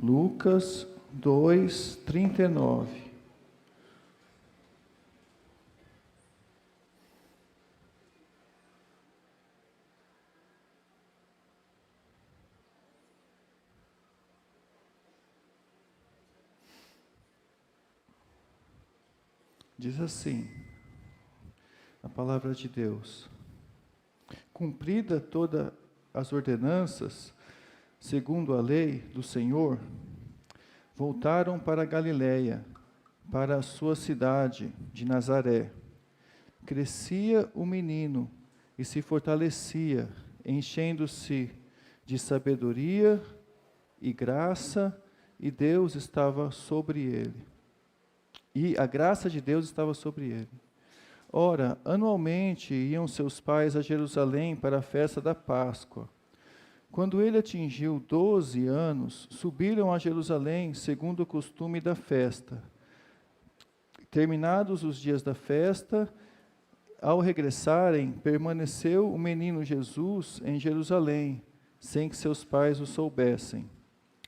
Lucas 2:39. Diz assim, a palavra de Deus: cumprida todas as ordenanças, segundo a lei do Senhor, voltaram para a Galiléia, para a sua cidade de Nazaré. Crescia o menino e se fortalecia, enchendo-se de sabedoria e graça, e Deus estava sobre ele. E a graça de Deus estava sobre ele. Ora, anualmente iam seus pais a Jerusalém para a festa da Páscoa. Quando ele atingiu 12 anos, subiram a Jerusalém, segundo o costume da festa. Terminados os dias da festa, ao regressarem, permaneceu o menino Jesus em Jerusalém, sem que seus pais o soubessem.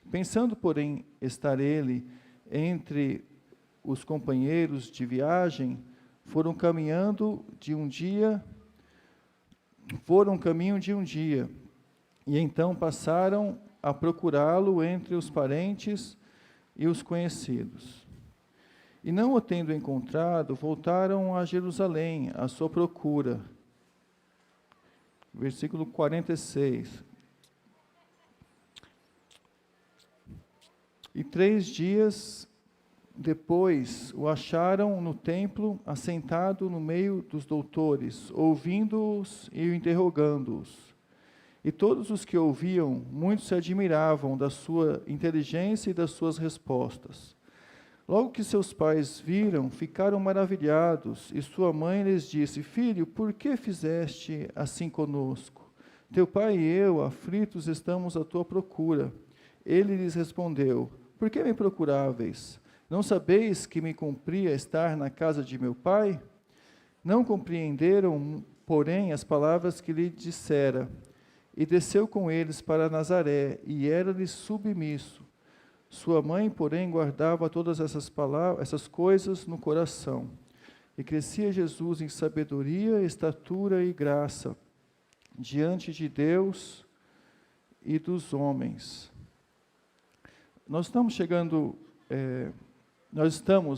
Pensando, porém, estar ele entre os companheiros de viagem, foram caminho de um dia, e então passaram a procurá-lo entre os parentes e os conhecidos. E não o tendo encontrado, voltaram a Jerusalém, à sua procura. Versículo 46. E 3 dias depois o acharam no templo, assentado no meio dos doutores, ouvindo-os e interrogando-os. E todos os que ouviam, muitos se admiravam da sua inteligência e das suas respostas. Logo que seus pais viram, ficaram maravilhados, e sua mãe lhes disse: Filho, por que fizeste assim conosco? Teu pai e eu, aflitos, estamos à tua procura. Ele lhes respondeu: Por que me procuráveis? Não sabeis que me cumpria estar na casa de meu pai? Não compreenderam, porém, as palavras que lhe dissera. E desceu com eles para Nazaré, e era-lhes submisso. Sua mãe, porém, guardava todas essas coisas no coração. E crescia Jesus em sabedoria, estatura e graça, diante de Deus e dos homens. Nós estamos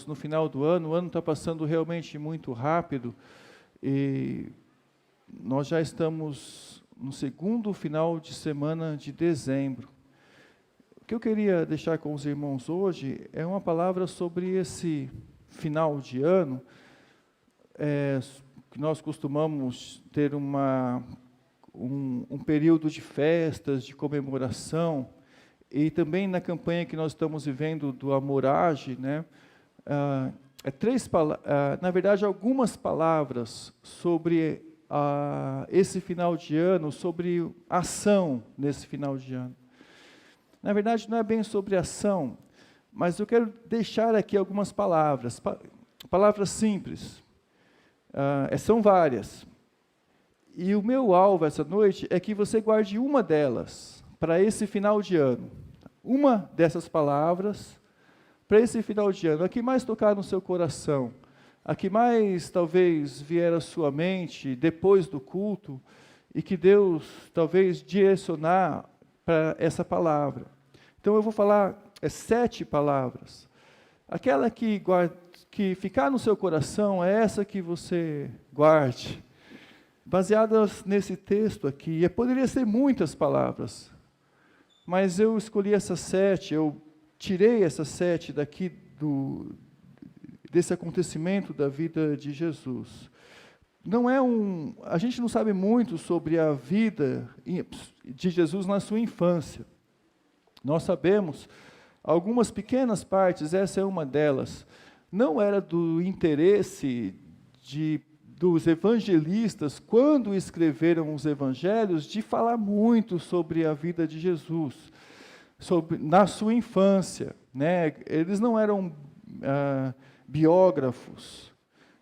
no final do ano, o ano está passando realmente muito rápido, e nós já estamos no segundo final de semana de dezembro. O que eu queria deixar com os irmãos hoje é uma palavra sobre esse final de ano, que nós costumamos ter um período de festas, de comemoração, e também na campanha que nós estamos vivendo do Amorage, né? Na verdade, algumas palavras sobre esse final de ano, sobre ação nesse final de ano. Na verdade, não é bem sobre ação, mas eu quero deixar aqui algumas palavras, palavras simples, são várias. E o meu alvo essa noite é que você guarde uma delas para esse final de ano. Uma dessas palavras para esse final de ano, a que mais tocar no seu coração, a que mais talvez vier à sua mente depois do culto, e que Deus talvez direcionar para essa palavra. Então eu vou falar 7 palavras. Aquela que ficar no seu coração é essa que você guarde. Baseadas nesse texto aqui, poderia ser muitas palavras, mas eu escolhi essas 7, eu tirei essas 7 daqui desse acontecimento da vida de Jesus. A gente não sabe muito sobre a vida de Jesus na sua infância. Nós sabemos algumas pequenas partes, essa é uma delas. Não era do interesse dos evangelistas, quando escreveram os evangelhos, de falar muito sobre a vida de Jesus, na sua infância, né? Eles não eram biógrafos,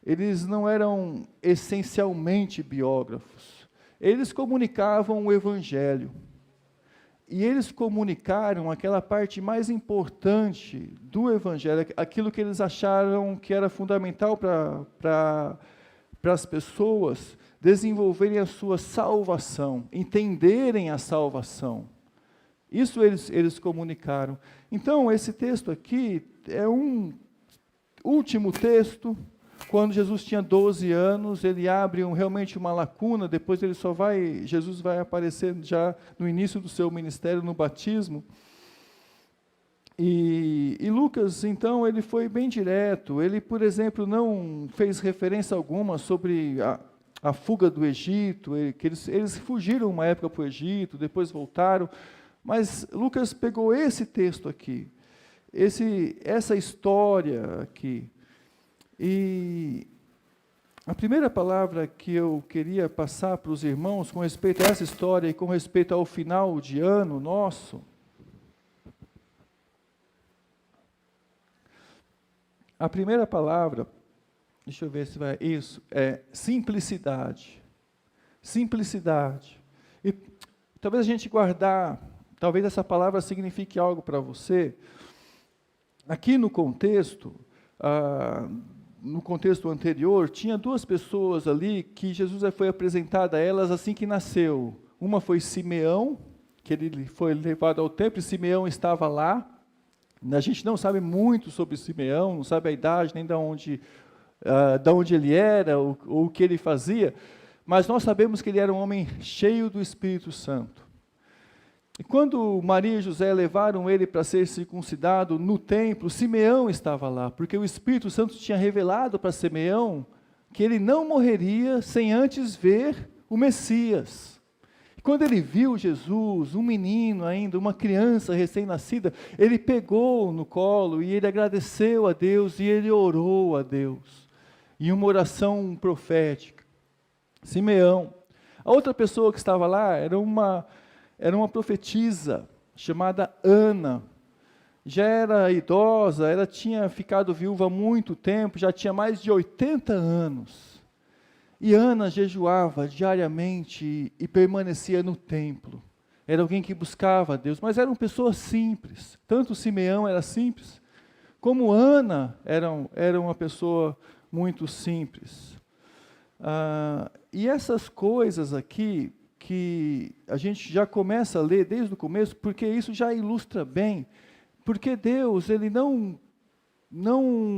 eles não eram essencialmente biógrafos, eles comunicavam o evangelho. eles comunicaram aquela parte mais importante do Evangelho, aquilo que eles acharam que era fundamental para as pessoas desenvolverem a sua salvação, entenderem a salvação. Isso eles comunicaram. Então, esse texto aqui é um último texto. Quando Jesus tinha 12 anos, ele abre realmente uma lacuna, depois Jesus vai aparecer já no início do seu ministério, no batismo. E Lucas, então, ele foi bem direto. Ele, por exemplo, não fez referência alguma sobre a fuga do Egito, que eles fugiram uma época para o Egito, depois voltaram. Mas Lucas pegou esse texto aqui, essa história aqui. E a primeira palavra que eu queria passar para os irmãos com respeito a essa história e com respeito ao final de ano nosso, a primeira palavra, deixa eu ver se vai, isso, é simplicidade. Simplicidade. E talvez a gente talvez essa palavra signifique algo para você. Aqui no contexto anterior, tinha duas pessoas ali que Jesus foi apresentado a elas assim que nasceu. Uma foi Simeão, que ele foi levado ao templo, e Simeão estava lá. A gente não sabe muito sobre Simeão, não sabe a idade, nem de onde ele era, ou o que ele fazia, mas nós sabemos que ele era um homem cheio do Espírito Santo. E quando Maria e José levaram ele para ser circuncidado no templo, Simeão estava lá, porque o Espírito Santo tinha revelado para Simeão que ele não morreria sem antes ver o Messias. E quando ele viu Jesus, um menino ainda, uma criança recém-nascida, ele pegou no colo e ele agradeceu a Deus e ele orou a Deus, em uma oração profética. Simeão. A outra pessoa que estava lá era uma profetisa chamada Ana. Já era idosa, ela tinha ficado viúva há muito tempo, já tinha mais de 80 anos. E Ana jejuava diariamente e permanecia no templo. Era alguém que buscava a Deus, mas era uma pessoa simples. Tanto Simeão era simples, como Ana era uma pessoa muito simples. E essas coisas aqui, que a gente já começa a ler desde o começo, porque isso já ilustra bem, porque Deus, ele não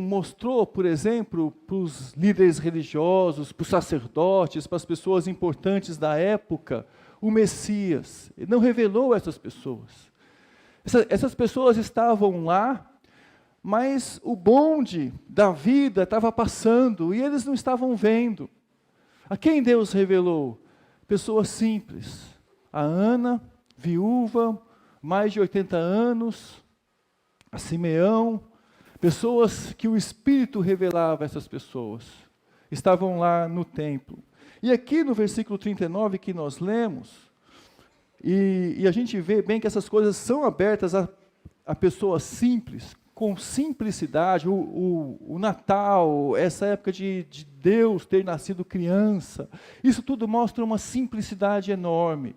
mostrou, por exemplo, para os líderes religiosos, para os sacerdotes, para as pessoas importantes da época, o Messias. Ele não revelou essas pessoas. Essas pessoas estavam lá, mas o bonde da vida estava passando, e eles não estavam vendo. A quem Deus revelou? Pessoas simples. A Ana, viúva, mais de 80 anos. A Simeão. Pessoas que o Espírito revelava a essas pessoas. Estavam lá no templo. E aqui no versículo 39 que nós lemos, e a gente vê bem que essas coisas são abertas a pessoas simples, com simplicidade. O Natal, essa época de Deus ter nascido criança, isso tudo mostra uma simplicidade enorme.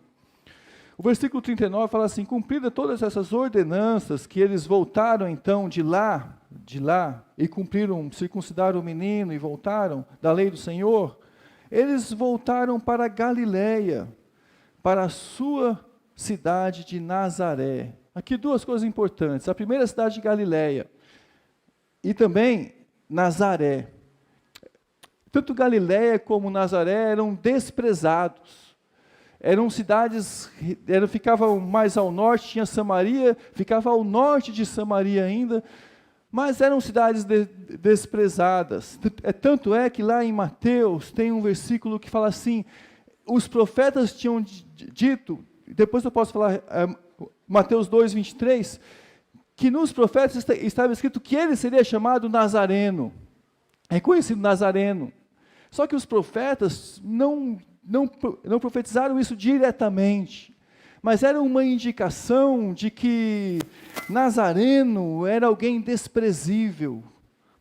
O versículo 39 fala assim: cumpridas todas essas ordenanças, que eles voltaram então de lá, e circuncidaram o menino e voltaram da lei do Senhor, eles voltaram para Galiléia, para a sua cidade de Nazaré. Aqui duas coisas importantes. A primeira, cidade de Galiléia, e também Nazaré. Tanto Galiléia como Nazaré eram desprezados. Eram cidades, ficavam mais ao norte, tinha Samaria, ficava ao norte de Samaria ainda, mas eram cidades desprezadas. Tanto é que lá em Mateus tem um versículo que fala assim: os profetas tinham dito, depois eu posso falar, Mateus 2, 23, que nos profetas estava escrito que ele seria chamado Nazareno, reconhecido Nazareno. Só que os profetas não profetizaram isso diretamente, mas era uma indicação de que Nazareno era alguém desprezível,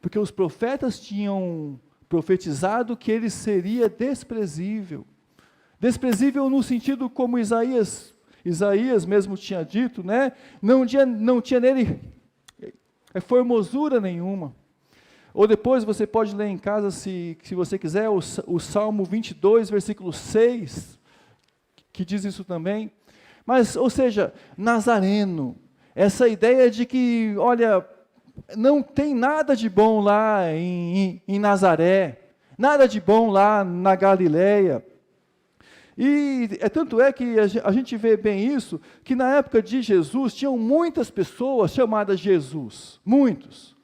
porque os profetas tinham profetizado que ele seria desprezível. Desprezível no sentido como Isaías Isaías mesmo tinha dito, né? Não tinha nele formosura nenhuma. Ou depois você pode ler em casa, se você quiser, o Salmo 22, versículo 6, que diz isso também. Mas, ou seja, Nazareno, essa ideia de que, olha, não tem nada de bom lá em Nazaré, nada de bom lá na Galileia. E tanto é que a gente vê bem isso, que na época de Jesus, tinham muitas pessoas chamadas Jesus, muitos.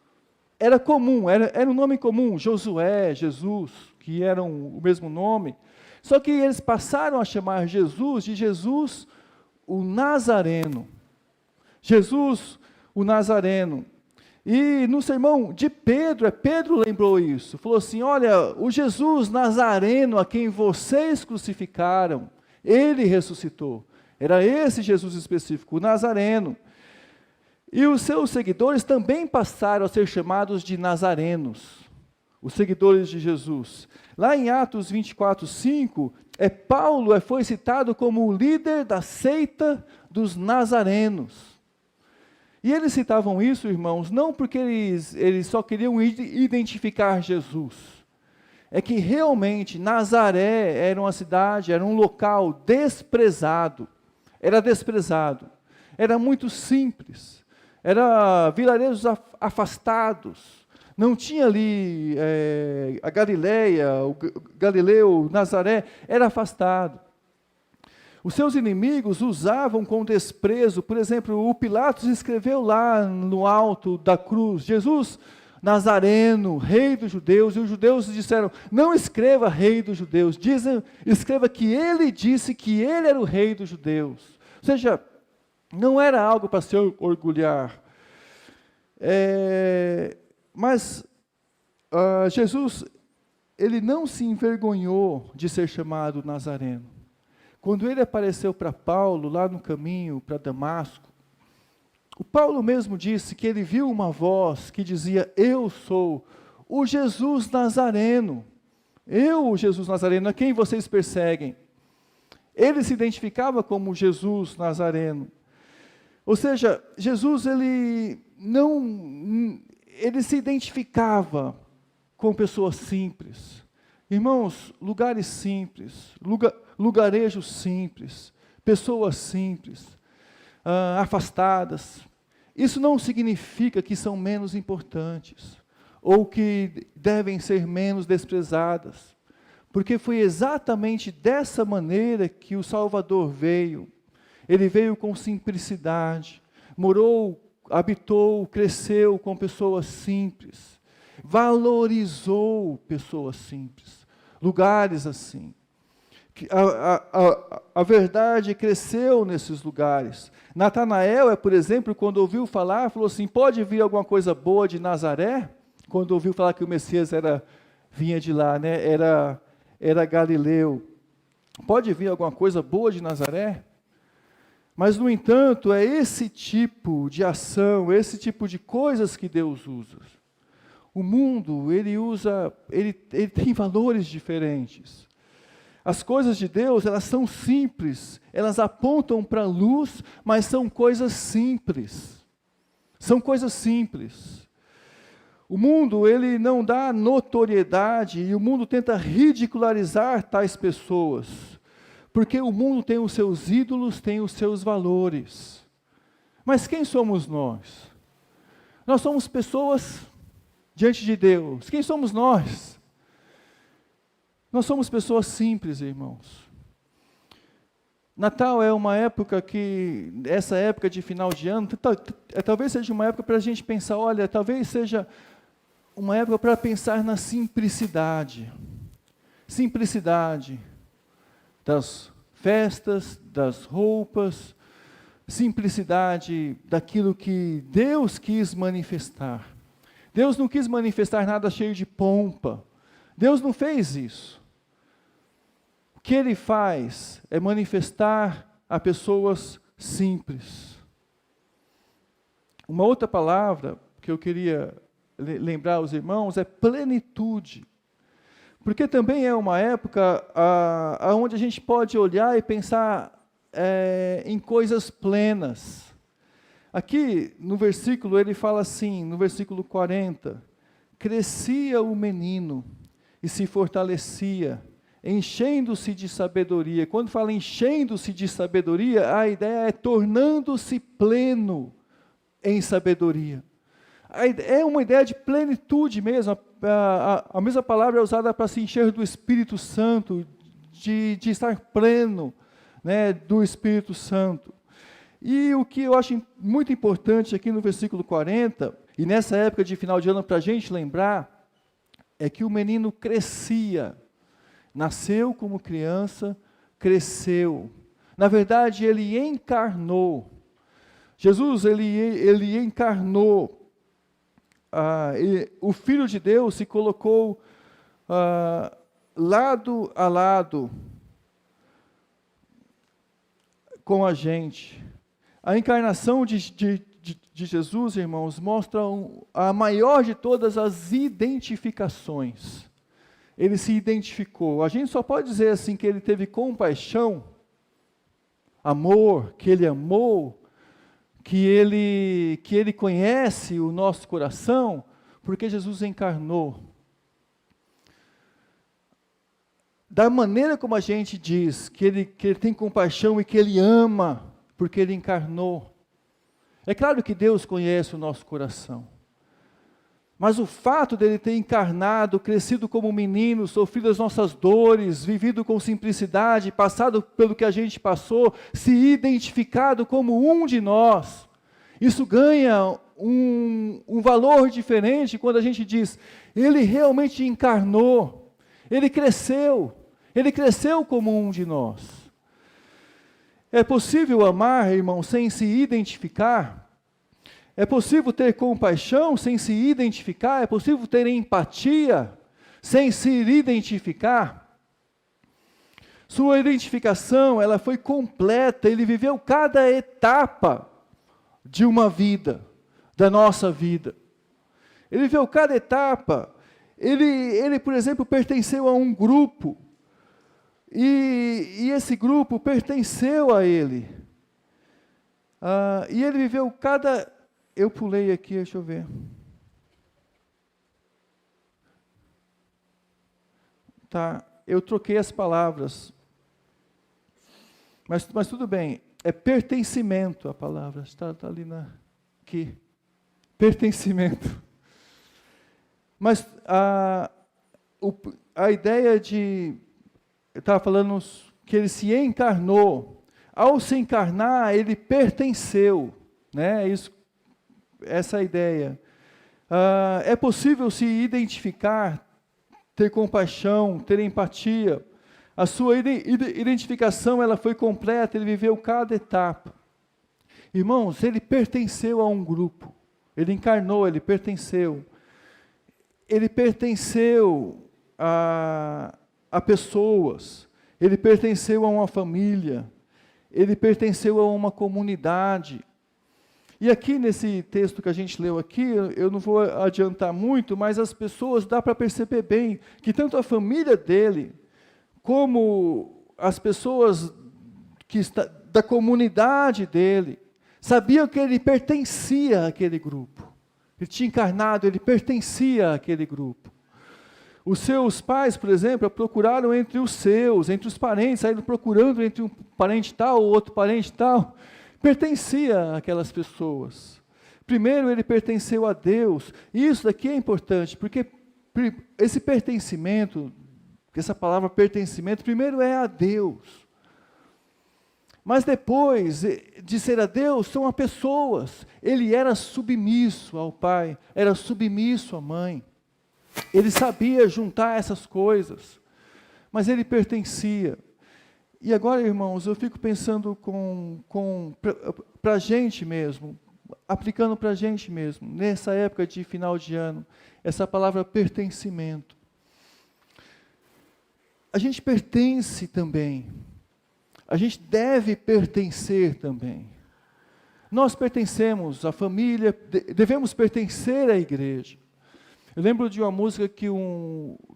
Era comum, era um nome comum, Josué, Jesus, que eram o mesmo nome. Só que eles passaram a chamar Jesus de Jesus o Nazareno. Jesus o Nazareno. E no sermão de Pedro, Pedro lembrou isso. Falou assim, olha, o Jesus Nazareno a quem vocês crucificaram, ele ressuscitou. Era esse Jesus específico, o Nazareno. E os seus seguidores também passaram a ser chamados de nazarenos, os seguidores de Jesus. Lá em Atos 24, 5, Paulo foi citado como o líder da seita dos nazarenos. E eles citavam isso, irmãos, não porque eles só queriam identificar Jesus. É que realmente Nazaré era uma cidade, era um local desprezado. Era desprezado. Era muito simples. Era vilarejos afastados, não tinha ali a Galileia, o Galileu, Nazaré, era afastado. Os seus inimigos usavam com desprezo, por exemplo, o Pilatos escreveu lá no alto da cruz, Jesus Nazareno, rei dos judeus, e os judeus disseram, não escreva rei dos judeus, escreva que ele disse que ele era o rei dos judeus. Ou seja, não era algo para se orgulhar. Mas Jesus, ele não se envergonhou de ser chamado Nazareno. Quando ele apareceu para Paulo, lá no caminho para Damasco, o Paulo mesmo disse que ele viu uma voz que dizia, eu sou o Jesus Nazareno. Eu, o Jesus Nazareno, a quem vocês perseguem. Ele se identificava como Jesus Nazareno. Ou seja, Jesus, ele se identificava com pessoas simples. Irmãos, lugares simples, lugarejos simples, pessoas simples, afastadas. Isso não significa que são menos importantes, ou que devem ser menos desprezadas, porque foi exatamente dessa maneira que o Salvador veio. Ele veio com simplicidade, morou, habitou, cresceu com pessoas simples, valorizou pessoas simples, lugares assim. A verdade cresceu nesses lugares. Natanael, por exemplo, quando ouviu falar, falou assim, pode vir alguma coisa boa de Nazaré? Quando ouviu falar que o Messias vinha de lá, né? era Galileu. Pode vir alguma coisa boa de Nazaré? Mas, no entanto, é esse tipo de ação, esse tipo de coisas que Deus usa. O mundo, ele tem valores diferentes. As coisas de Deus, elas são simples, elas apontam para a luz, mas são coisas simples. São coisas simples. O mundo, ele não dá notoriedade, e o mundo tenta ridicularizar tais pessoas. Porque o mundo tem os seus ídolos, tem os seus valores. Mas quem somos nós? Nós somos pessoas diante de Deus. Quem somos nós? Nós somos pessoas simples, irmãos. Natal é uma época essa época de final de ano, talvez seja uma época para a gente pensar, olha, talvez seja uma época para pensar na simplicidade. Simplicidade das festas, das roupas, simplicidade daquilo que Deus quis manifestar. Deus não quis manifestar nada cheio de pompa. Deus não fez isso. O que Ele faz é manifestar a pessoas simples. Uma outra palavra que eu queria lembrar aos irmãos é plenitude. Porque também é uma época onde a gente pode olhar e pensar em coisas plenas. Aqui, no versículo, ele fala assim, no versículo 40, crescia o menino e se fortalecia, enchendo-se de sabedoria. Quando fala enchendo-se de sabedoria, a ideia é tornando-se pleno em sabedoria. É uma ideia de plenitude mesmo. A mesma palavra é usada para se encher do Espírito Santo, de estar pleno, né, do Espírito Santo. E o que eu acho muito importante aqui no versículo 40, e nessa época de final de ano para a gente lembrar, é que o menino crescia, nasceu como criança, cresceu. Na verdade, ele encarnou. Jesus, ele encarnou. O Filho de Deus se colocou lado a lado com a gente. A encarnação de Jesus, irmãos, mostra a maior de todas as identificações. Ele se identificou. A gente só pode dizer assim que ele teve compaixão, amor, que ele amou, que ele conhece o nosso coração, porque Jesus encarnou. Da maneira como a gente diz que ele tem compaixão e que ele ama, porque ele encarnou. É claro que Deus conhece o nosso coração. Mas o fato dele ter encarnado, crescido como menino, sofrido as nossas dores, vivido com simplicidade, passado pelo que a gente passou, se identificado como um de nós, isso ganha um valor diferente quando a gente diz, ele realmente encarnou, ele cresceu como um de nós. É possível amar, irmão, sem se identificar? É possível ter compaixão sem se identificar? É possível ter empatia sem se identificar? Sua identificação, ela foi completa, ele viveu cada etapa de uma vida, da nossa vida. Ele viveu cada etapa. Ele, por exemplo, pertenceu a um grupo, e esse grupo pertenceu a ele. E ele viveu cada... Eu pulei aqui, deixa eu ver. Tá, eu troquei as palavras. Mas tudo bem, é pertencimento a palavra. Está ali aqui. Pertencimento. Mas a ideia de... Eu estava falando que ele se encarnou. Ao se encarnar, ele pertenceu. Né? Essa é a ideia. É possível se identificar, ter compaixão, ter empatia. A sua identificação ela foi completa, ele viveu cada etapa. Irmãos, ele pertenceu a um grupo. Ele encarnou, ele pertenceu. Ele pertenceu a pessoas. Ele pertenceu a uma família. Ele pertenceu a uma comunidade. E aqui nesse texto que a gente leu aqui, eu não vou adiantar muito, mas as pessoas, dá para perceber bem, que tanto a família dele, como as pessoas da comunidade dele, sabiam que ele pertencia àquele grupo. Ele tinha encarnado, ele pertencia àquele grupo. Os seus pais, por exemplo, procuraram entre os seus, entre os parentes, saíram procurando entre um parente tal ou outro parente tal. Pertencia àquelas pessoas. Primeiro ele pertenceu a Deus. E isso daqui é importante, porque esse pertencimento, essa palavra pertencimento, primeiro é a Deus. Mas depois de ser a Deus, são a pessoas. Ele era submisso ao pai, era submisso à mãe. Ele sabia juntar essas coisas, mas ele pertencia. E agora, irmãos, eu fico pensando para a gente mesmo, aplicando para a gente mesmo, nessa época de final de ano, essa palavra pertencimento. A gente pertence também. A gente deve pertencer também. Nós pertencemos à família, devemos pertencer à igreja. Eu lembro de uma música que o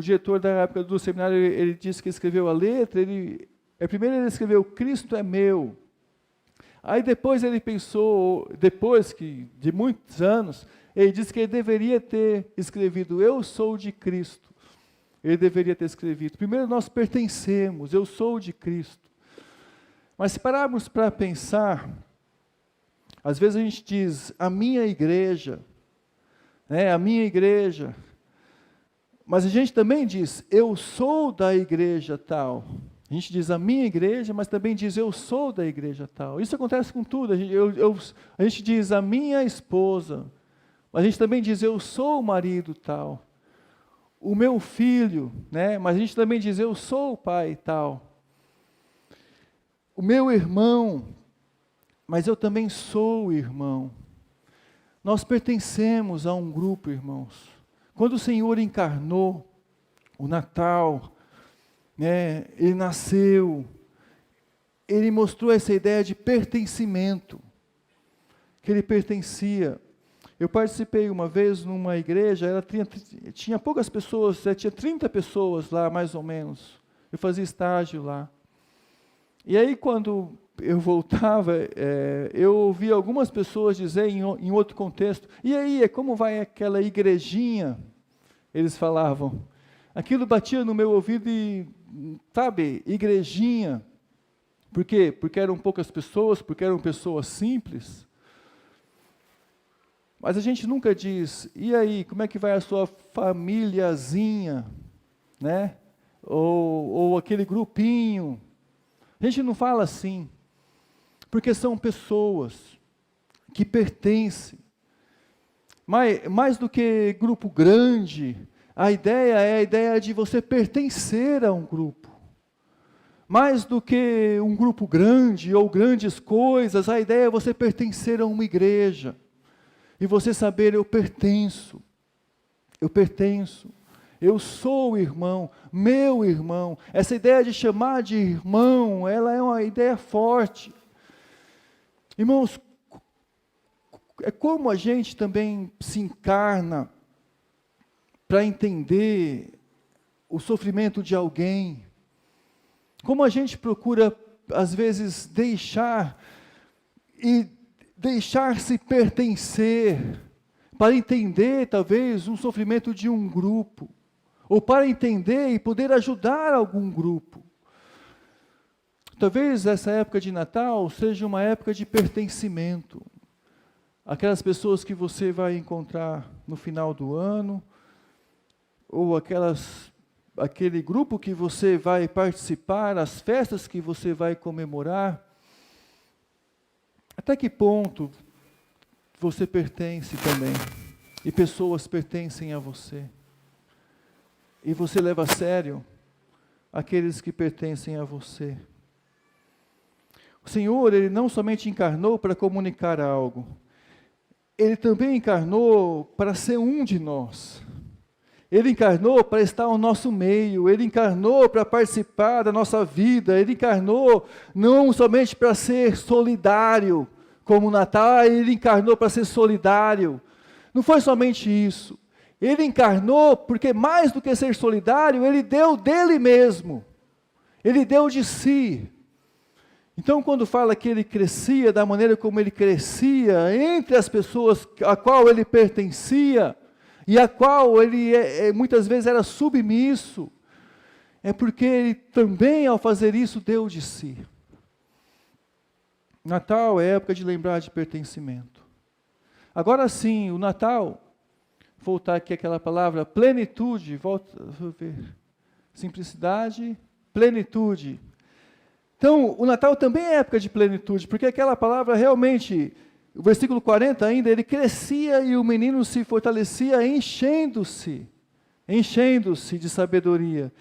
diretor da época do seminário, ele disse que escreveu a letra, ele Primeiro ele escreveu, Cristo é meu. Aí depois ele pensou, depois de muitos anos, ele disse que ele deveria ter escrevido, eu sou de Cristo. Ele deveria ter escrevido. Primeiro nós pertencemos, eu sou de Cristo. Mas se pararmos para pensar, às vezes a gente diz, a minha igreja, a minha igreja. Mas a gente também diz, eu sou da igreja tal. A gente diz a minha igreja, mas também diz eu sou da igreja tal. Isso acontece com tudo. A gente diz a minha esposa, mas a gente também diz eu sou o marido tal. O meu filho, mas a gente também diz eu sou o pai tal. O meu irmão, mas eu também sou o irmão. Nós pertencemos a um grupo, irmãos. Quando o Senhor encarnou, o Natal, Ele nasceu, Ele mostrou essa ideia de pertencimento, que Ele pertencia. Eu participei uma vez numa igreja, tinha poucas pessoas, tinha 30 pessoas lá, mais ou menos. Eu fazia estágio lá. E aí, quando eu voltava, eu ouvi algumas pessoas dizer em outro contexto, e aí, como vai aquela igrejinha? Eles falavam. Aquilo batia no meu ouvido e, sabe, igrejinha. Por quê? Porque eram poucas pessoas, porque eram pessoas simples. Mas a gente nunca diz, e aí, como é que vai a sua famíliazinha, Ou aquele grupinho. A gente não fala assim, porque são pessoas que pertencem. Mais do que grupo grande, a ideia é a ideia de você pertencer a um grupo. Mais do que um grupo grande ou grandes coisas, a ideia é você pertencer a uma igreja. E você saber, eu pertenço, eu sou o irmão, meu irmão. Essa ideia de chamar de irmão, ela é uma ideia forte. Irmãos, é como a gente também se encarna para entender o sofrimento de alguém. Como a gente procura, às vezes, deixar-se pertencer, para entender, talvez, um sofrimento de um grupo, ou para entender e poder ajudar algum grupo. Talvez essa época de Natal seja uma época de pertencimento. Aquelas pessoas que você vai encontrar no final do ano, ou aquele grupo que você vai participar, as festas que você vai comemorar. Até que ponto você pertence também, e pessoas pertencem a você, e você leva a sério aqueles que pertencem a você. O Senhor, Ele não somente encarnou para comunicar algo, Ele também encarnou para ser um de nós. Ele encarnou para estar ao nosso meio, Ele encarnou para participar da nossa vida, Ele encarnou não somente para ser solidário, como o Natal, Ele encarnou para ser solidário. Não foi somente isso. Ele encarnou porque mais do que ser solidário, Ele deu dele mesmo. Ele deu de si. Então, quando fala que Ele crescia da maneira como Ele crescia, entre as pessoas a qual Ele pertencia, e a qual Ele muitas vezes era submisso, é porque Ele também, ao fazer isso, deu de si. Natal é época de lembrar de pertencimento. Agora sim, o Natal, voltar aqui àquela palavra, plenitude, volta a ver, simplicidade, plenitude. Então, o Natal também é época de plenitude, porque aquela palavra realmente, o versículo 40 ainda, ele crescia e o menino se fortalecia enchendo-se de sabedoria.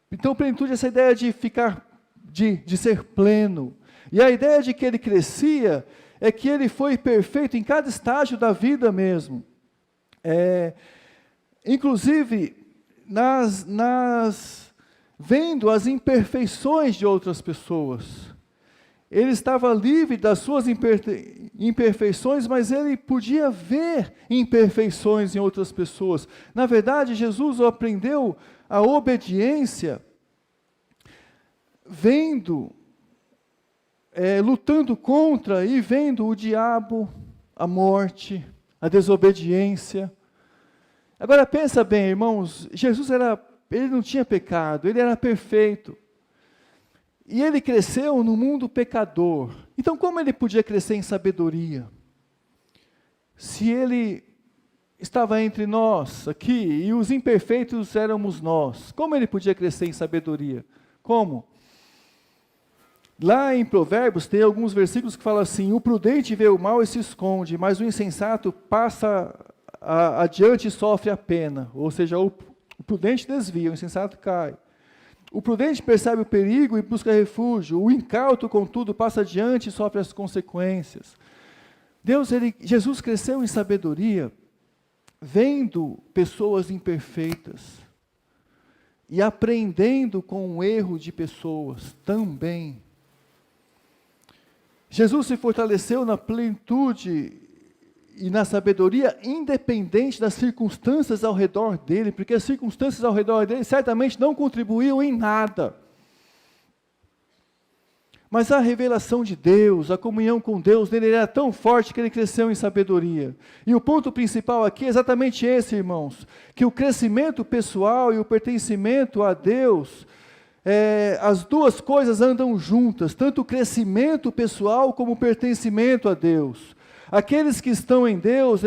Então, plenitude é essa ideia de ficar, de ser pleno. E a ideia de que ele crescia é que ele foi perfeito em cada estágio da vida mesmo. Inclusive, vendo as imperfeições de outras pessoas. Ele estava livre das suas imperfeições, mas ele podia ver imperfeições em outras pessoas. Na verdade, Jesus aprendeu a obediência vendo, lutando contra e vendo o diabo, a morte, a desobediência. Agora pensa bem, irmãos, Jesus ele não tinha pecado, ele era perfeito. E ele cresceu no mundo pecador. Então como ele podia crescer em sabedoria? Se ele estava entre nós aqui, e os imperfeitos éramos nós, como ele podia crescer em sabedoria? Como? Lá em Provérbios tem alguns versículos que falam assim: o prudente vê o mal e se esconde, mas o insensato passa adiante e sofre a pena. Ou seja, o prudente desvia, o insensato cai. O prudente percebe o perigo e busca refúgio, o incauto, contudo, passa adiante e sofre as consequências. Jesus cresceu em sabedoria, vendo pessoas imperfeitas e aprendendo com o erro de pessoas também. Jesus se fortaleceu na plenitude e na sabedoria, independente das circunstâncias ao redor dele, porque as circunstâncias ao redor dele certamente não contribuíam em nada. Mas a revelação de Deus, a comunhão com Deus nele era tão forte que ele cresceu em sabedoria. E o ponto principal aqui é exatamente esse, irmãos, que o crescimento pessoal e o pertencimento a Deus, as duas coisas andam juntas, tanto o crescimento pessoal como o pertencimento a Deus. Aqueles que estão em Deus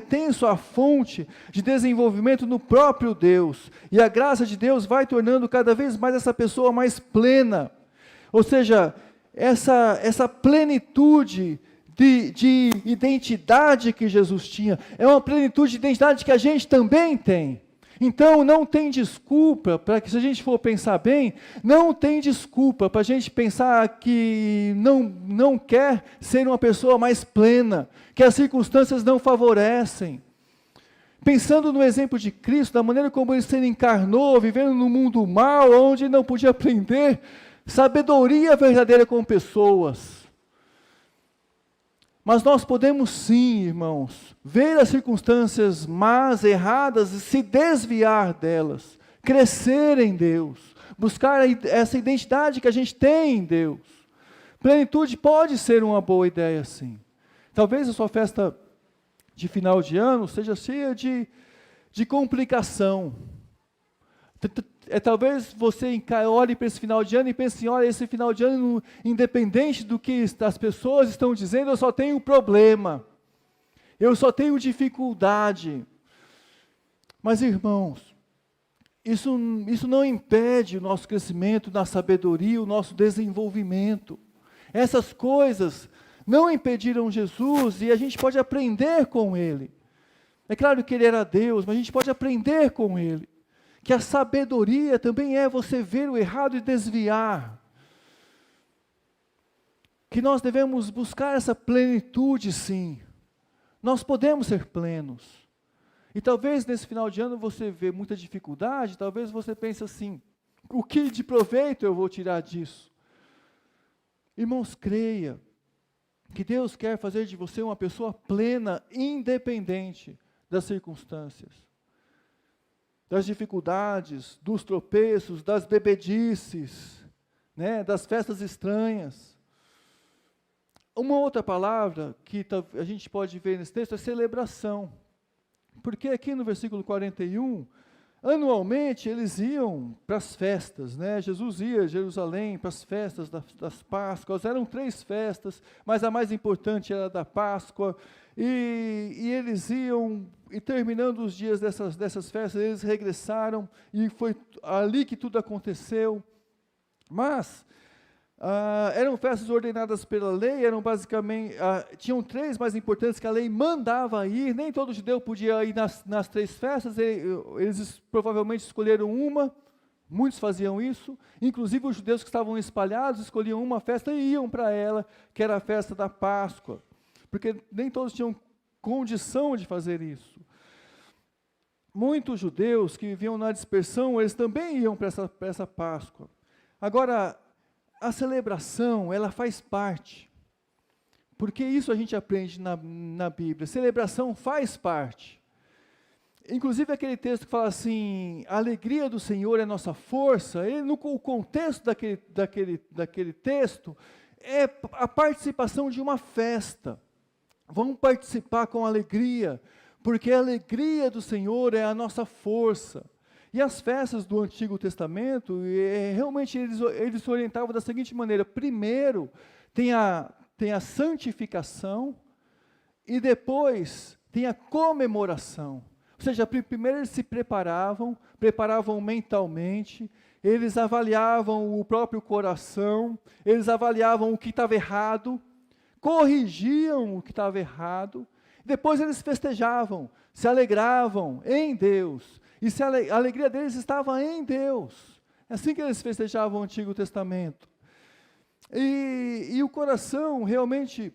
têm sua fonte de desenvolvimento no próprio Deus, e a graça de Deus vai tornando cada vez mais essa pessoa mais plena. Ou seja, essa plenitude de identidade que Jesus tinha, é uma plenitude de identidade que a gente também tem. Então não tem desculpa, para que se a gente for pensar bem, não tem desculpa para a gente pensar que não quer ser uma pessoa mais plena, que as circunstâncias não favorecem. Pensando no exemplo de Cristo, da maneira como ele se encarnou, vivendo num mundo mau, onde não podia aprender sabedoria verdadeira com pessoas. Mas nós podemos sim, irmãos, ver as circunstâncias más, erradas, e se desviar delas, crescer em Deus, buscar essa identidade que a gente tem em Deus. Plenitude pode ser uma boa ideia, sim. Talvez a sua festa de final de ano seja cheia de complicação. Talvez você olhe para esse final de ano e pense assim: olha, esse final de ano, independente do que as pessoas estão dizendo, eu só tenho problema, eu só tenho dificuldade. Mas, irmãos, isso não impede o nosso crescimento na sabedoria, o nosso desenvolvimento. Essas coisas não impediram Jesus, e a gente pode aprender com Ele. É claro que Ele era Deus, mas a gente pode aprender com Ele. Que a sabedoria também é você ver o errado e desviar. Que nós devemos buscar essa plenitude, sim. Nós podemos ser plenos. E talvez nesse final de ano você vê muita dificuldade, talvez você pense assim: o que de proveito eu vou tirar disso? Irmãos, creia que Deus quer fazer de você uma pessoa plena, independente das circunstâncias, das dificuldades, dos tropeços, das bebedices, das festas estranhas. Uma outra palavra que a gente pode ver nesse texto é celebração. Porque aqui no versículo 41, anualmente eles iam para as festas, Jesus ia a Jerusalém para as festas das Páscoas. Eram 3 festas, mas a mais importante era a da Páscoa. E eles iam, e terminando os dias dessas festas, eles regressaram, e foi ali que tudo aconteceu. Mas eram festas ordenadas pela lei, eram basicamente, tinham 3 mais importantes que a lei mandava ir. Nem todo judeu podia ir nas 3 festas, eles provavelmente escolheram uma, muitos faziam isso, inclusive os judeus que estavam espalhados escolhiam uma festa e iam para ela, que era a festa da Páscoa. Porque nem todos tinham condição de fazer isso. Muitos judeus que viviam na dispersão, eles também iam para essa Páscoa. Agora, a celebração, ela faz parte. Porque isso a gente aprende na Bíblia. Celebração faz parte. Inclusive aquele texto que fala assim, a alegria do Senhor é nossa força, o contexto daquele texto é a participação de uma festa. Vamos participar com alegria, porque a alegria do Senhor é a nossa força. E as festas do Antigo Testamento, realmente eles se orientavam da seguinte maneira: primeiro tem a santificação, e depois tem a comemoração. Ou seja, primeiro eles se preparavam mentalmente, eles avaliavam o próprio coração, eles avaliavam o que estava errado, corrigiam o que estava errado, depois eles festejavam, se alegravam em Deus, e a alegria deles estava em Deus. É assim que eles festejavam o Antigo Testamento. E o coração realmente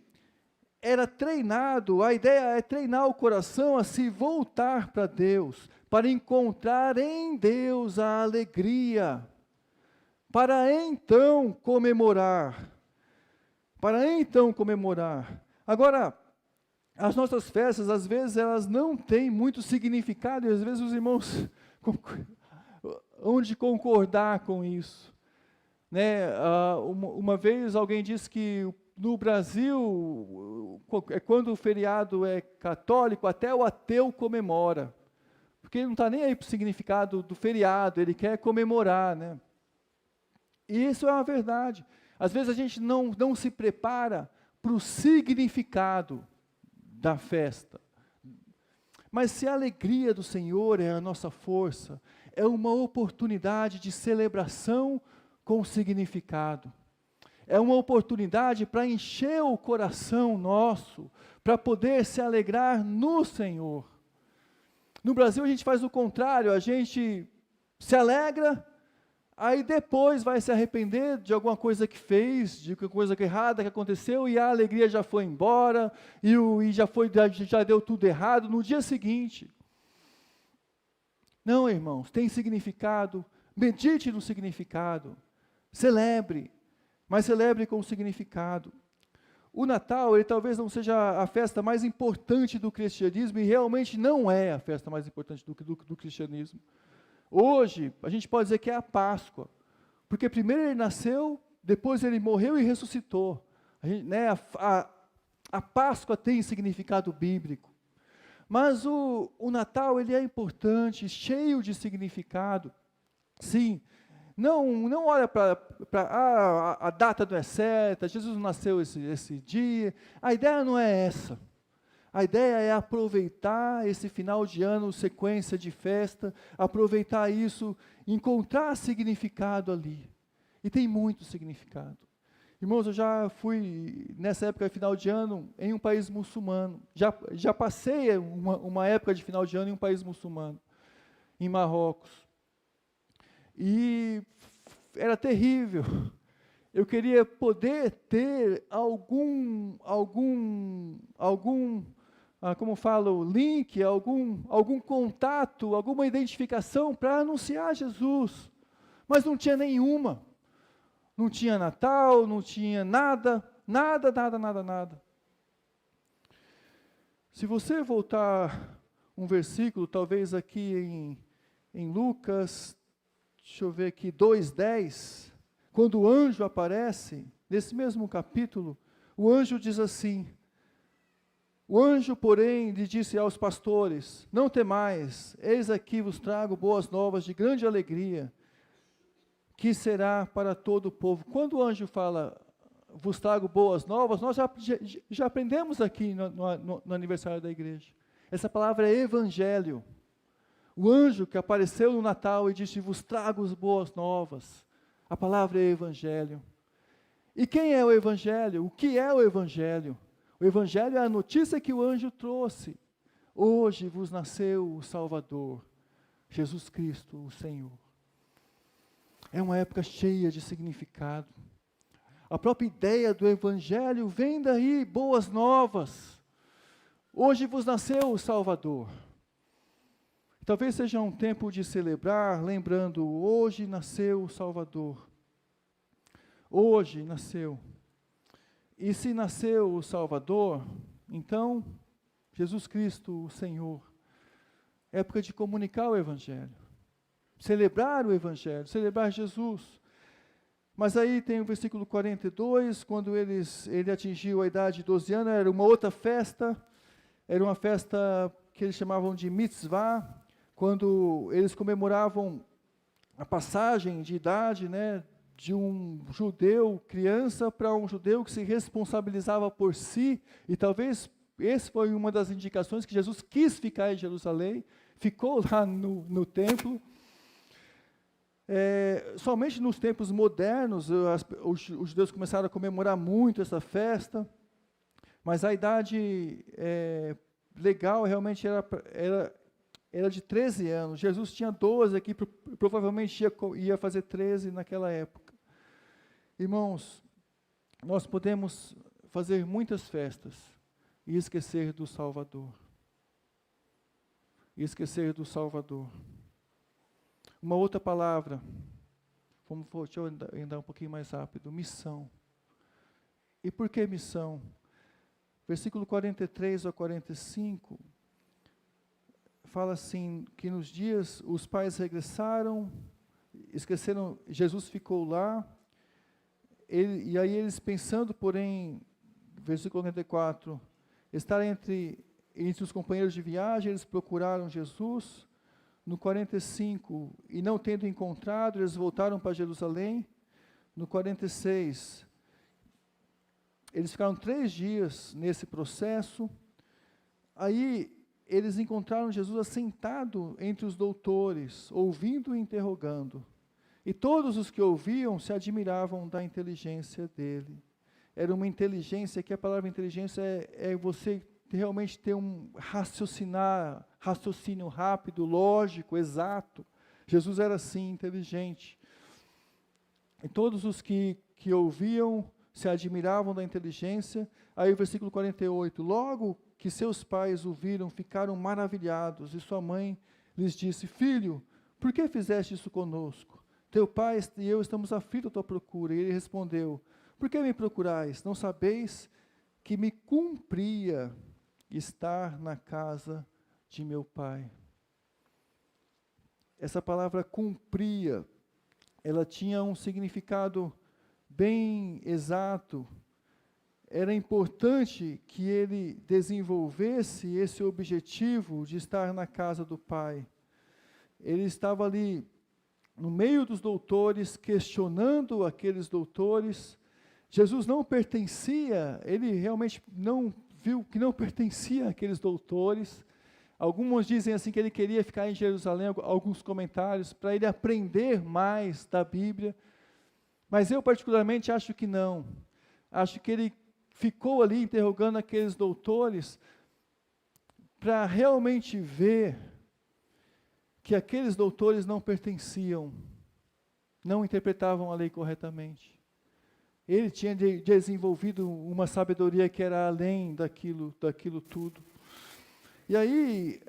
era treinado, a ideia é treinar o coração a se voltar para Deus, para encontrar em Deus a alegria, para então comemorar. Agora, as nossas festas, às vezes, elas não têm muito significado, e às vezes os irmãos hão de concordar com isso. Né? Uma vez alguém disse que no Brasil, quando o feriado é católico, até o ateu comemora, porque ele não está nem aí para o significado do feriado, ele quer comemorar, né? E isso é uma verdade. Às vezes a gente não se prepara para o significado da festa. Mas se a alegria do Senhor é a nossa força, é uma oportunidade de celebração com significado. É uma oportunidade para encher o coração nosso, para poder se alegrar no Senhor. No Brasil a gente faz o contrário, a gente se alegra, aí depois vai se arrepender de alguma coisa que fez, de alguma coisa errada que aconteceu, e a alegria já foi embora, e já deu tudo errado no dia seguinte. Não, irmãos, tem significado, medite no significado, celebre, mas celebre com significado. O Natal, ele talvez não seja a festa mais importante do cristianismo, e realmente não é a festa mais importante do cristianismo. Hoje, a gente pode dizer que é a Páscoa, porque primeiro ele nasceu, depois ele morreu e ressuscitou. A Páscoa tem significado bíblico. Mas o Natal, ele é importante, cheio de significado. Sim, não olha para a data não é certa, Jesus nasceu esse dia. A ideia não é essa. A ideia é aproveitar esse final de ano, sequência de festa, aproveitar isso, encontrar significado ali. E tem muito significado. Irmãos, eu já fui, nessa época de final de ano, em um país muçulmano. Já passei uma época de final de ano em um país muçulmano, em Marrocos. E era terrível. Eu queria poder ter como falo, link, algum contato, alguma identificação para anunciar Jesus. Mas não tinha nenhuma. Não tinha Natal, não tinha nada. Se você voltar um versículo, talvez aqui em Lucas, deixa eu ver aqui, 2:10, quando o anjo aparece, nesse mesmo capítulo, o anjo diz assim: o anjo, porém, lhe disse aos pastores: não temais, eis aqui vos trago boas novas de grande alegria, que será para todo o povo. Quando o anjo fala, vos trago boas novas, nós já aprendemos aqui no aniversário da igreja. Essa palavra é evangelho. O anjo que apareceu no Natal e disse, vos trago as boas novas. A palavra é evangelho. E quem é o evangelho? O que é o evangelho? O evangelho é a notícia que o anjo trouxe. Hoje vos nasceu o Salvador, Jesus Cristo, o Senhor. É uma época cheia de significado. A própria ideia do evangelho vem daí, boas novas. Hoje vos nasceu o Salvador. Talvez seja um tempo de celebrar, lembrando, hoje nasceu o Salvador. Hoje nasceu. E se nasceu o Salvador, então, Jesus Cristo, o Senhor, época de comunicar o Evangelho, celebrar o Evangelho, celebrar Jesus. Mas aí tem o versículo 42, quando ele atingiu a idade de 12 anos, era uma outra festa, era uma festa que eles chamavam de mitzvah, quando eles comemoravam a passagem de idade, né, de um judeu criança para um judeu que se responsabilizava por si, e talvez essa foi uma das indicações que Jesus quis ficar em Jerusalém, ficou lá no templo. Somente nos tempos modernos, os judeus começaram a comemorar muito essa festa, mas a idade legal realmente era de 13 anos. Jesus tinha 12 aqui, provavelmente ia fazer 13 naquela época. Irmãos, nós podemos fazer muitas festas e esquecer do Salvador. Esquecer do Salvador. Uma outra palavra, deixa eu andar um pouquinho mais rápido, missão. E por que missão? Versículo 43 a 45, fala assim, que nos dias os pais regressaram, esqueceram, Jesus ficou lá, e aí eles pensando, porém, versículo 44, estar entre os companheiros de viagem, eles procuraram Jesus. No 45, e não tendo encontrado, eles voltaram para Jerusalém. No 46, eles ficaram 3 dias nesse processo. Aí, eles encontraram Jesus assentado entre os doutores, ouvindo e interrogando. E todos os que ouviam se admiravam da inteligência dele. Era uma inteligência, que a palavra inteligência é você realmente ter um raciocínio rápido, lógico, exato. Jesus era assim, inteligente. E todos os que ouviam se admiravam da inteligência. Aí o versículo 48, logo que seus pais o viram, ficaram maravilhados, e sua mãe lhes disse, filho, por que fizeste isso conosco? Teu pai e eu estamos aflitos à tua procura. E ele respondeu, por que me procurais? Não sabeis que me cumpria estar na casa de meu pai. Essa palavra cumpria, ela tinha um significado bem exato. Era importante que ele desenvolvesse esse objetivo de estar na casa do pai. Ele estava ali no meio dos doutores, questionando aqueles doutores. Jesus não pertencia, ele realmente não viu que não pertencia àqueles doutores. Alguns dizem assim que ele queria ficar em Jerusalém, alguns comentários, para ele aprender mais da Bíblia. Mas eu particularmente acho que não. Acho que ele ficou ali interrogando aqueles doutores para realmente ver que aqueles doutores não pertenciam, não interpretavam a lei corretamente. Ele tinha desenvolvido uma sabedoria que era além daquilo tudo. E aí,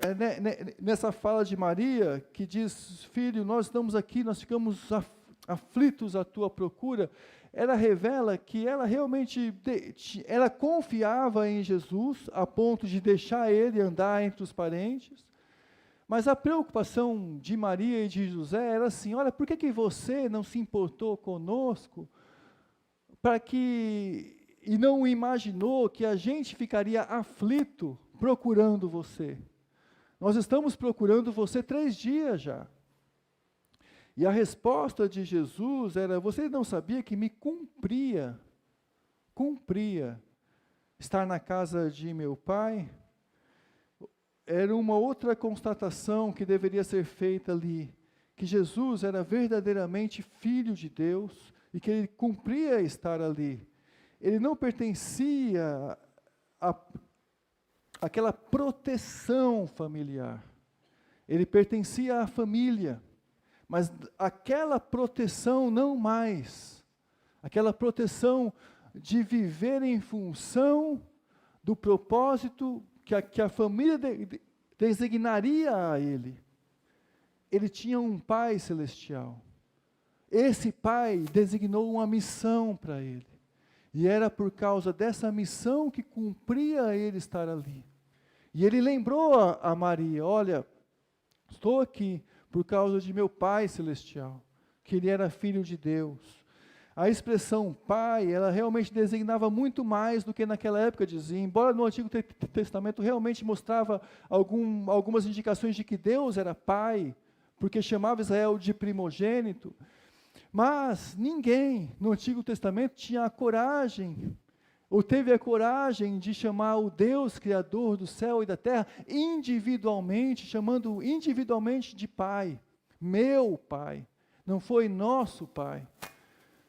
nessa fala de Maria, que diz, filho, nós estamos aqui, nós ficamos aflitos à tua procura, ela revela que ela realmente, ela confiava em Jesus, a ponto de deixar ele andar entre os parentes, mas a preocupação de Maria e de José era assim, olha, por que você não se importou conosco, e não imaginou que a gente ficaria aflito procurando você. Nós estamos procurando você 3 dias já. E a resposta de Jesus era, você não sabia que me cumpria estar na casa de meu pai? Era uma outra constatação que deveria ser feita ali, que Jesus era verdadeiramente Filho de Deus, e que ele cumpria estar ali. Ele não pertencia àquela proteção familiar. Ele pertencia à família, mas aquela proteção não mais. Aquela proteção de viver em função do propósito que a família designaria a ele. Ele tinha um Pai celestial. Esse Pai designou uma missão para ele. E era por causa dessa missão que cumpria ele estar ali. E ele lembrou a Maria, olha, Estou aqui por causa de meu Pai Celestial, que Ele era Filho de Deus. A expressão Pai, ela realmente designava muito mais do que naquela época dizia. Embora no Antigo Testamento realmente mostrava algumas indicações de que Deus era Pai, porque chamava Israel de primogênito, mas ninguém no Antigo Testamento tinha a coragem, ou teve a coragem de chamar o Deus Criador do céu e da terra individualmente, chamando individualmente de Pai. Meu Pai, não foi nosso Pai.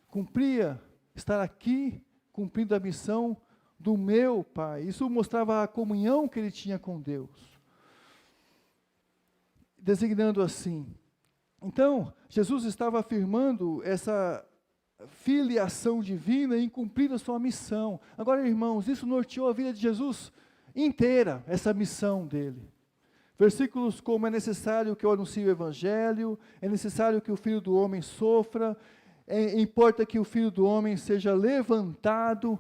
Cumpria estar aqui, cumprindo a missão do meu Pai. Isso mostrava a comunhão que ele tinha com Deus. Designando assim. Então, Jesus estava afirmando essa filiação divina em cumprir a sua missão. Agora, irmãos, isso norteou a vida de Jesus inteira, essa missão dele. Versículos como: é necessário que eu anuncie o Evangelho, é necessário que o Filho do Homem sofra, importa que o Filho do Homem seja levantado.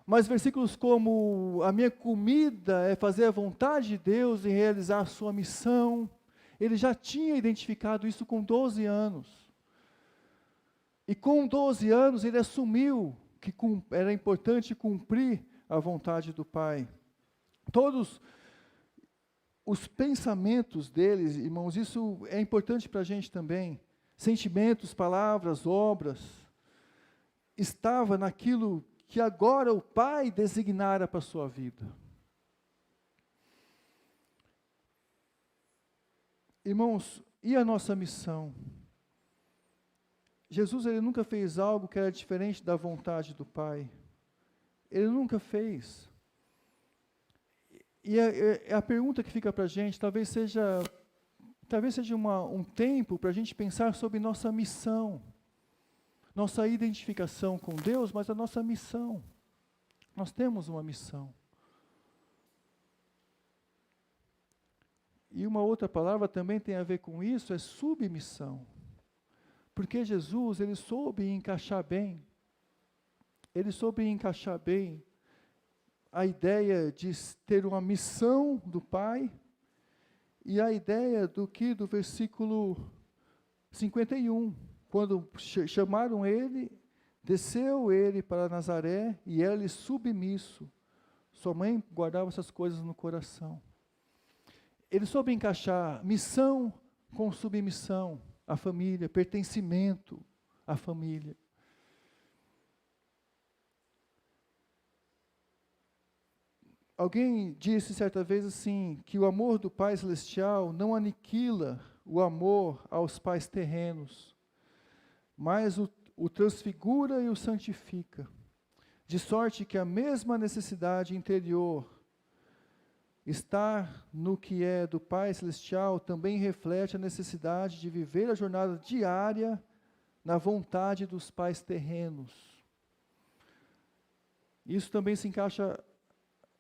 Mas versículos como: a minha comida é fazer a vontade de Deus e realizar a sua missão. Ele já tinha identificado isso com 12 anos. E com 12 anos ele assumiu que era importante cumprir a vontade do Pai. Todos os pensamentos deles, irmãos, isso é importante para a gente também. Sentimentos, palavras, obras, estava naquilo que agora o Pai designara para a sua vida. Irmãos, e a nossa missão? Jesus, ele nunca fez algo que era diferente da vontade do Pai. Ele nunca fez. E a pergunta que fica para a gente, talvez seja um tempo para a gente pensar sobre nossa missão. Nossa identificação com Deus, mas a nossa missão. Nós temos uma missão. E uma outra palavra também tem a ver com isso, é submissão. Porque Jesus, ele soube encaixar bem. Ele soube encaixar bem a ideia de ter uma missão do Pai e a ideia do versículo 51, quando chamaram ele, desceu ele para Nazaré e era-lhe submisso. Sua mãe guardava essas coisas no coração. Ele soube encaixar missão com submissão à família, pertencimento à família. Alguém disse certa vez assim, que o amor do Pai Celestial não aniquila o amor aos pais terrenos, mas o transfigura e o santifica, de sorte que a mesma necessidade interior estar no que é do Pai Celestial também reflete a necessidade de viver a jornada diária na vontade dos pais terrenos. Isso também se encaixa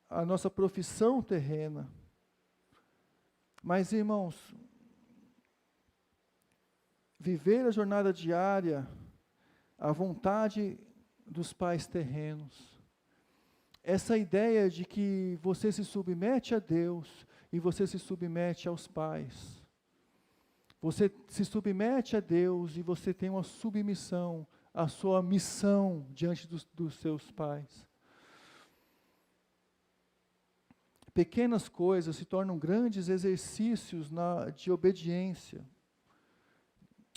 a nossa profissão terrena. Mas, irmãos, viver a jornada diária, a vontade dos pais terrenos, essa ideia de que você se submete a Deus e você se submete aos pais. Você se submete a Deus e você tem uma submissão à sua missão diante dos seus pais. Pequenas coisas se tornam grandes exercícios de obediência.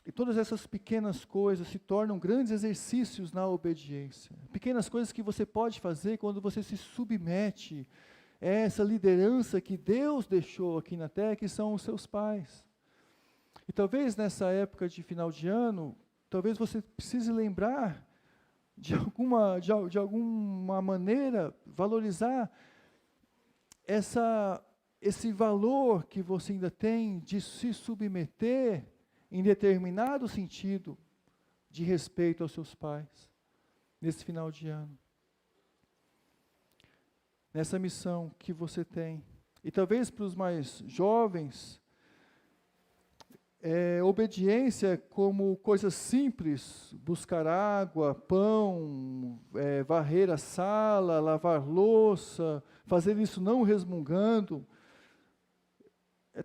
E todas essas pequenas coisas se tornam grandes exercícios na obediência. Pequenas coisas que você pode fazer quando você se submete a essa liderança que Deus deixou aqui na terra, que são os seus pais. E talvez nessa época de final de ano, talvez você precise lembrar de alguma maneira, valorizar esse valor que você ainda tem de se submeter em determinado sentido de respeito aos seus pais, nesse final de ano. Nessa missão que você tem. E talvez para os mais jovens, obediência como coisas simples, buscar água, pão, varrer a sala, lavar louça, fazer isso não resmungando.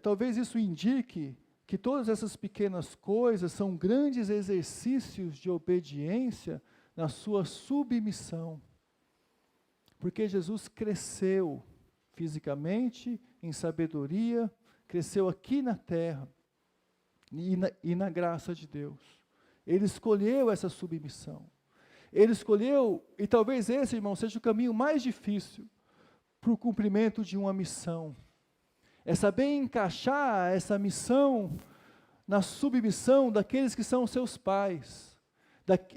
Talvez isso indique que todas essas pequenas coisas são grandes exercícios de obediência na sua submissão. Porque Jesus cresceu fisicamente, em sabedoria, cresceu aqui na terra e na graça de Deus. Ele escolheu essa submissão. Ele escolheu, e talvez esse, irmão, seja o caminho mais difícil para o cumprimento de uma missão. É saber encaixar essa missão na submissão daqueles que são seus pais.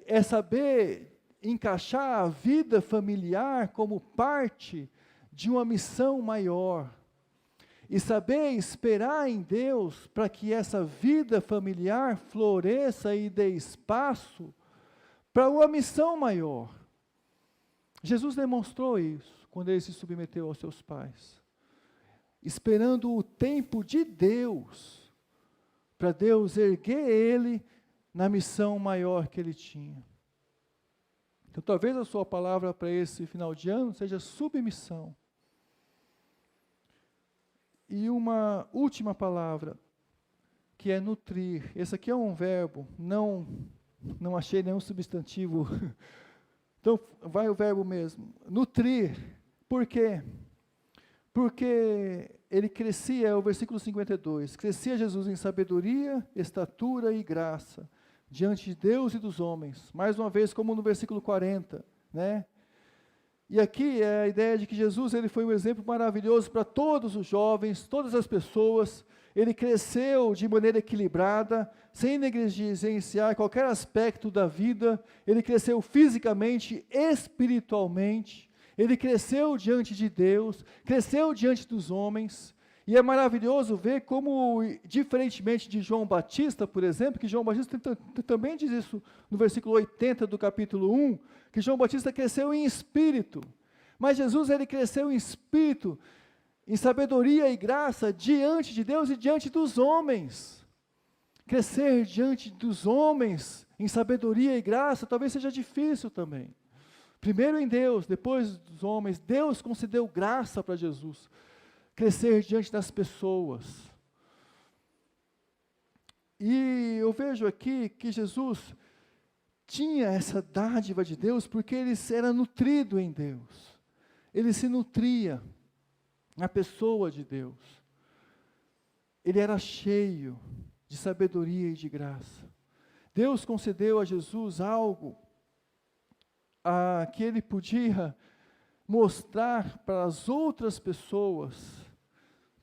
É saber encaixar a vida familiar como parte de uma missão maior. E saber esperar em Deus para que essa vida familiar floresça e dê espaço para uma missão maior. Jesus demonstrou isso quando ele se submeteu aos seus pais, esperando o tempo de Deus, para Deus erguer ele na missão maior que ele tinha. Então talvez a sua palavra para esse final de ano seja submissão. E uma última palavra, que é nutrir. Esse aqui é um verbo, não achei nenhum substantivo. Então, vai o verbo mesmo. Nutrir. Por quê? Porque ele crescia, é o versículo 52, crescia Jesus em sabedoria, estatura e graça, diante de Deus e dos homens. Mais uma vez, como no versículo 40, né? E aqui é a ideia de que Jesus ele foi um exemplo maravilhoso para todos os jovens, todas as pessoas. Ele cresceu de maneira equilibrada, sem negligenciar qualquer aspecto da vida. Ele cresceu fisicamente, espiritualmente. Ele cresceu diante de Deus, cresceu diante dos homens. E é maravilhoso ver como, diferentemente de João Batista, por exemplo, que João Batista também diz isso no versículo 80 do capítulo 1, que João Batista cresceu em espírito. Mas Jesus, ele cresceu em espírito, em sabedoria e graça, diante de Deus e diante dos homens. Crescer diante dos homens, em sabedoria e graça, talvez seja difícil também. Primeiro em Deus, depois dos homens. Deus concedeu graça para Jesus. Crescer diante das pessoas. E eu vejo aqui que Jesus tinha essa dádiva de Deus porque ele era nutrido em Deus. Ele se nutria na pessoa de Deus. Ele era cheio de sabedoria e de graça. Deus concedeu a Jesus algo que ele podia mostrar para as outras pessoas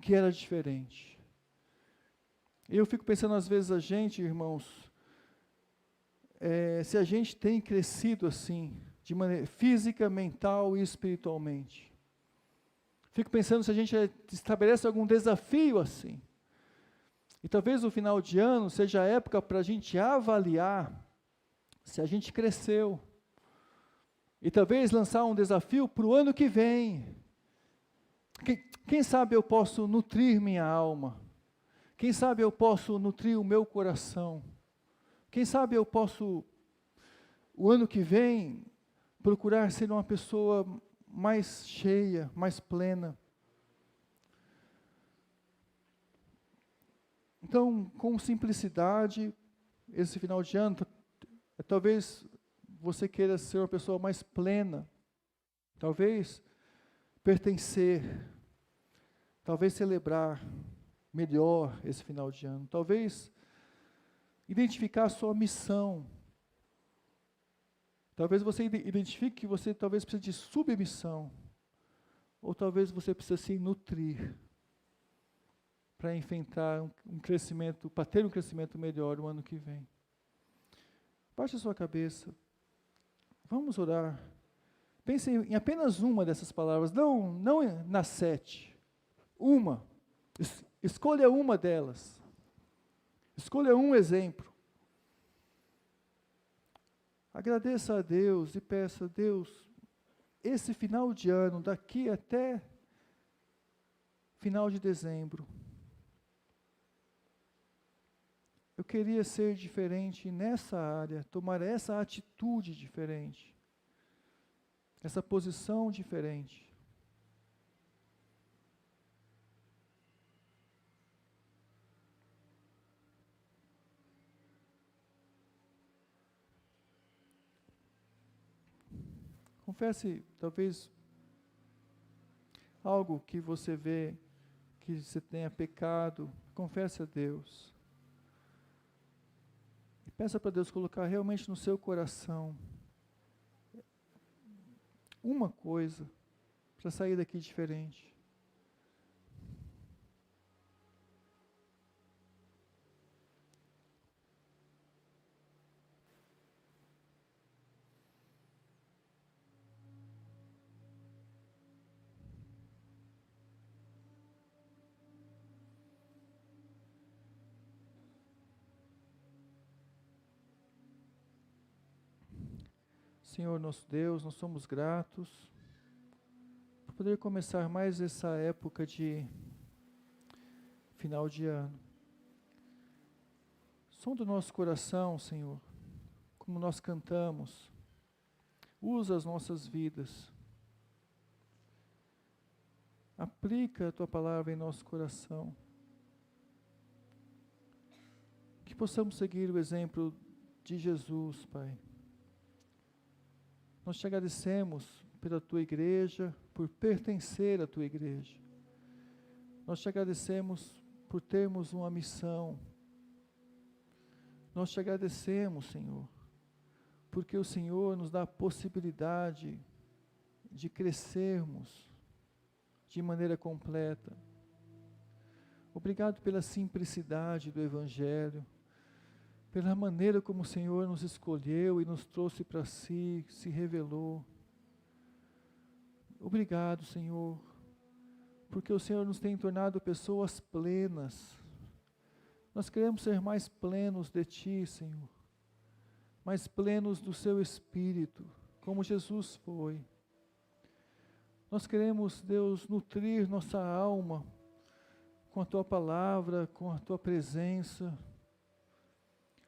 que era diferente. Eu fico pensando às vezes irmãos, se a gente tem crescido assim, de maneira física, mental e espiritualmente. Fico pensando se a gente estabelece algum desafio assim. E talvez o final de ano seja a época para a gente avaliar se a gente cresceu. E talvez lançar um desafio para o ano que vem. Quem sabe eu posso nutrir minha alma? Quem sabe eu posso nutrir o meu coração? Quem sabe eu posso, o ano que vem, procurar ser uma pessoa mais cheia, mais plena? Então, com simplicidade, esse final de ano, talvez você queira ser uma pessoa mais plena, talvez pertencer, talvez celebrar melhor esse final de ano, talvez identificar a sua missão, talvez você identifique que você talvez precise de submissão, ou talvez você precise se nutrir, para enfrentar um crescimento, para ter um crescimento melhor no ano que vem. Baixe a sua cabeça. Vamos orar. Pense em apenas uma dessas palavras, não nas 7. Uma. Escolha uma delas. Escolha um exemplo. Agradeça a Deus e peça a Deus, esse final de ano, daqui até final de dezembro, eu queria ser diferente nessa área, tomar essa atitude diferente, essa posição diferente. Confesse, talvez, algo que você vê, que você tenha pecado. Confesse a Deus. E peça para Deus colocar realmente no seu coração uma coisa para sair daqui diferente. Senhor nosso Deus, nós somos gratos por poder começar mais essa época de final de ano. Som do nosso coração, Senhor, como nós cantamos, usa as nossas vidas, aplica a Tua palavra em nosso coração, que possamos seguir o exemplo de Jesus, Pai. Nós te agradecemos pela Tua igreja, por pertencer à Tua igreja. Nós te agradecemos por termos uma missão. Nós te agradecemos, Senhor, porque o Senhor nos dá a possibilidade de crescermos de maneira completa. Obrigado pela simplicidade do Evangelho, pela maneira como o Senhor nos escolheu e nos trouxe para si, se revelou. Obrigado, Senhor, porque o Senhor nos tem tornado pessoas plenas. Nós queremos ser mais plenos de Ti, Senhor, mais plenos do Seu Espírito, como Jesus foi. Nós queremos, Deus, nutrir nossa alma com a Tua palavra, com a Tua presença.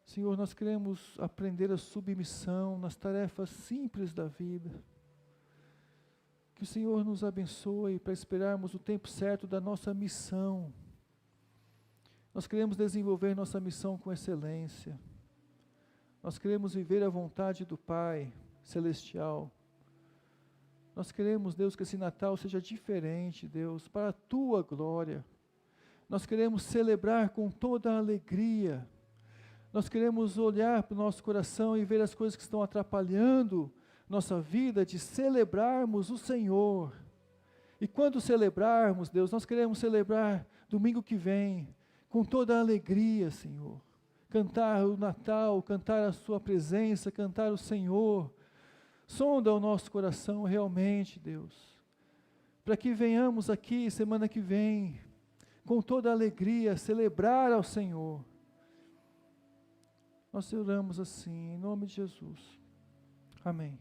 Senhor, nós queremos aprender a submissão nas tarefas simples da vida. Que o Senhor nos abençoe para esperarmos o tempo certo da nossa missão. Nós queremos desenvolver nossa missão com excelência. Nós queremos viver a vontade do Pai Celestial. Nós queremos, Deus, que esse Natal seja diferente, Deus, para a Tua glória. Nós queremos celebrar com toda a alegria. Nós queremos olhar para o nosso coração e ver as coisas que estão atrapalhando nossa vida, de celebrarmos o Senhor. E quando celebrarmos, Deus, nós queremos celebrar domingo que vem, com toda a alegria, Senhor. Cantar o Natal, cantar a Sua presença, cantar o Senhor. Sonda o nosso coração realmente, Deus, para que venhamos aqui semana que vem, com toda a alegria, celebrar ao Senhor. Nós oramos assim, em nome de Jesus. Amém.